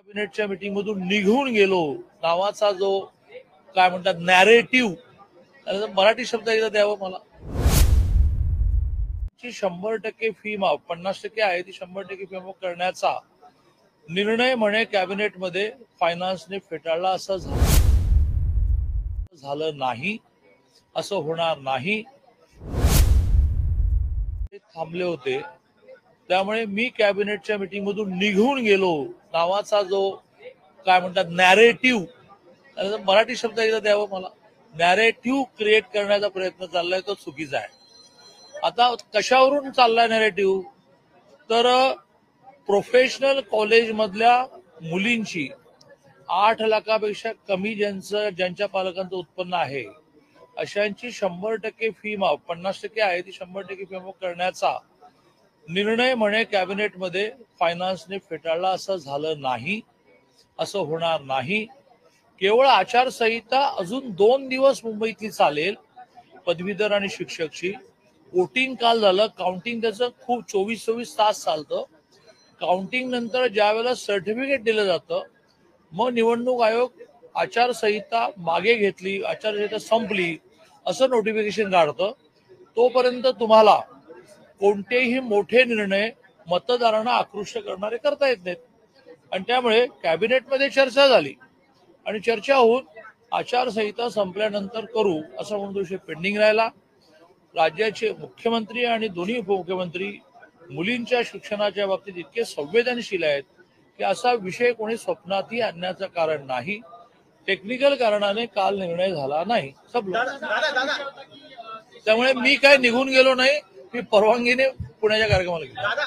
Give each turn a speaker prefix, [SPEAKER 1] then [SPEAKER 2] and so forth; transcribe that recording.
[SPEAKER 1] कॅबिनेटच्या meeting मधून निघून गेलो नावाचा जो काय म्हणतात नॅरेटिव्ह, त्याचा मराठी शब्द एकदा द्यावं मला. 100% फी माफ, 50% आहे ती 100% फी माफ करण्याचा निर्णय म्हणे कॅबिनेटमध्ये फायनान्सने फेटाळला. असं झालं नाही, असं होणार नाही. थांबले होते, त्यामुळे मी कॅबिनेटच्या मीटिंग मधून निघून गेलो नावाचा जो काय म्हणतात नॅरेटिव्ह, त्याचा मराठी शब्द एकदा द्यावं मला. नॅरेटिव्ह क्रिएट करण्याचा प्रयत्न चाललाय तो चुकीचा आहे. आता कशावरून चाललाय नॅरेटिव्ह? तर प्रोफेशनल कॉलेज मधल्या मुलींची 8 लाखापेक्षा कमी ज्यांच्या पालकांचं उत्पन्न आहे अशांची 100% फी माफ, 50% आहे ती 100% फी माफ करण्याचा निर्णय म्हणे कॅबिनेटमध्ये फायनान्सने फेटाळला. असं झालं नाही, असं होणार नाही. केवळ आचारसंहिता अजून 2 दिवस मुंबईतली चालेल, पदवीधर आणि शिक्षकची. वोटिंग काल झालं, काउंटिंग त्याचं खूप 24 तास चालतं. काउंटिंग नंतर ज्या वेळेला सर्टिफिकेट दिलं जातं, मग निवडणूक आयोग आचारसंहिता मागे घेतली, आचारसंहिता संपली असं नोटिफिकेशन काढतं. तोपर्यंत तुम्हाला कोणतेही मोठे निर्णय मतदारांना आकृष्ट करणारे करता येत नाहीत. आणि त्यामुळे कॅबिनेटमध्ये चर्चा झाली आणि चर्चा होऊन आचारसंहिता संपल्यानंतर करू असं म्हणून विषय पेंडिंग राहिला. राज्याचे मुख्यमंत्री आणि दोन्ही उपमुख्यमंत्री मुलींच्या शिक्षणाच्या बाबतीत इतके संवेदनशील आहेत की असा विषय कोणी स्वप्नातही आणण्याचं कारण नाही. टेक्निकल कारणाने काल निर्णय झाला नाही. त्यामुळे मी काय निघून गेलो नाही, मी परवानगीने पुण्याच्या कार्यक्रमाला गेलो.